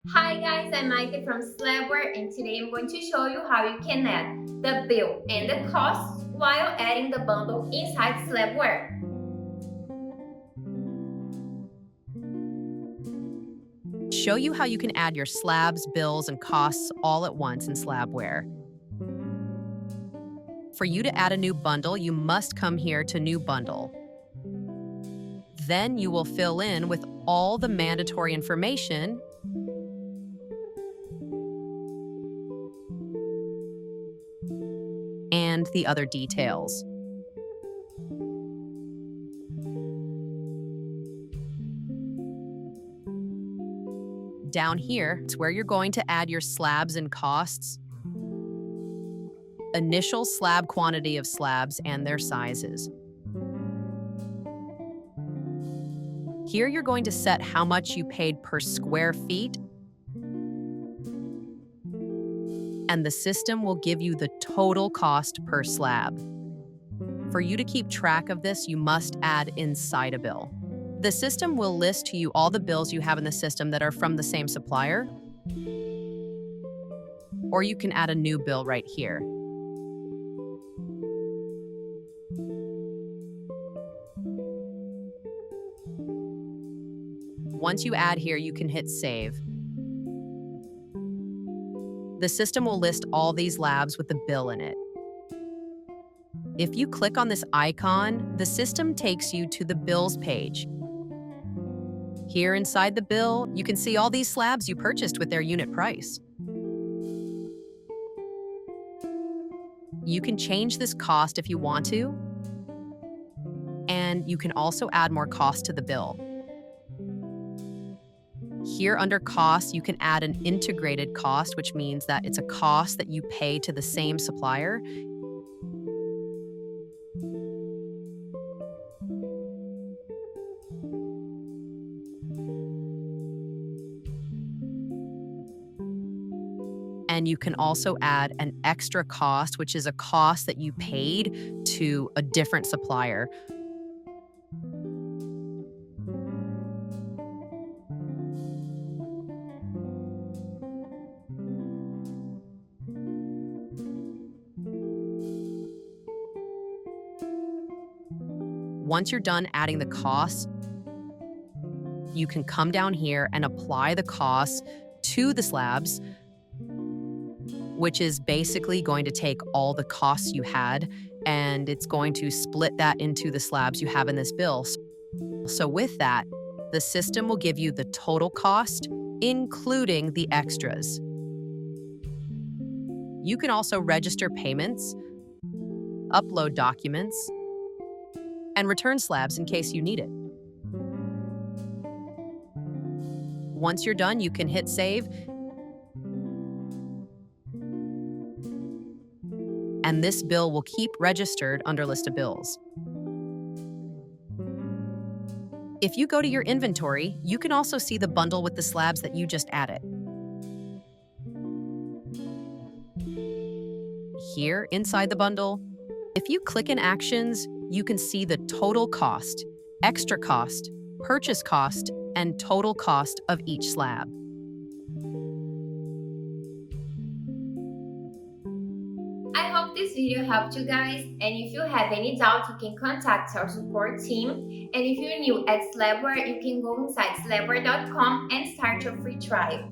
Hi guys, I'm Maite from SlabWare and today I'm going to show you how you can add the bill and the costs while adding the bundle inside SlabWare. Show you how you can add your slabs, bills, and costs all at once in SlabWare. For you to add a new bundle, you must come here to New Bundle. Then you will fill in with all the mandatory information and the other details. Down here, it's where you're going to add your slabs and costs, initial slab quantity of slabs and their sizes. Here you're going to set how much you paid per square feet, and the system will give you the total cost per slab. For you to keep track of this, you must add inside a bill. The system will list to you all the bills you have in the system that are from the same supplier, or you can add a new bill right here. Once you add here, you can hit save. The system will list all these labs with the bill in it. If you click on this icon, the system takes you to the bills page. Here inside the bill, you can see all these slabs you purchased with their unit price. You can change this cost if you want to, and you can also add more cost to the bill. Here under costs, you can add an integrated cost, which means that it's a cost that you pay to the same supplier. And you can also add an extra cost, which is a cost that you paid to a different supplier. Once you're done adding the costs, you can come down here and apply the costs to the slabs, which is basically going to take all the costs you had and it's going to split that into the slabs you have in this bill. So with that, the system will give you the total cost, including the extras. You can also register payments, upload documents, and return slabs in case you need it. Once you're done, you can hit save, and this bill will keep registered under list of bills. If you go to your inventory, you can also see the bundle with the slabs that you just added. Here inside the bundle, if you click in Actions, you can see the total cost, extra cost, purchase cost, and total cost of each slab. I hope this video helped you guys, and if you have any doubt you can contact our support team, and if you're new at SlabWare you can go inside slabware.com and start your free trial.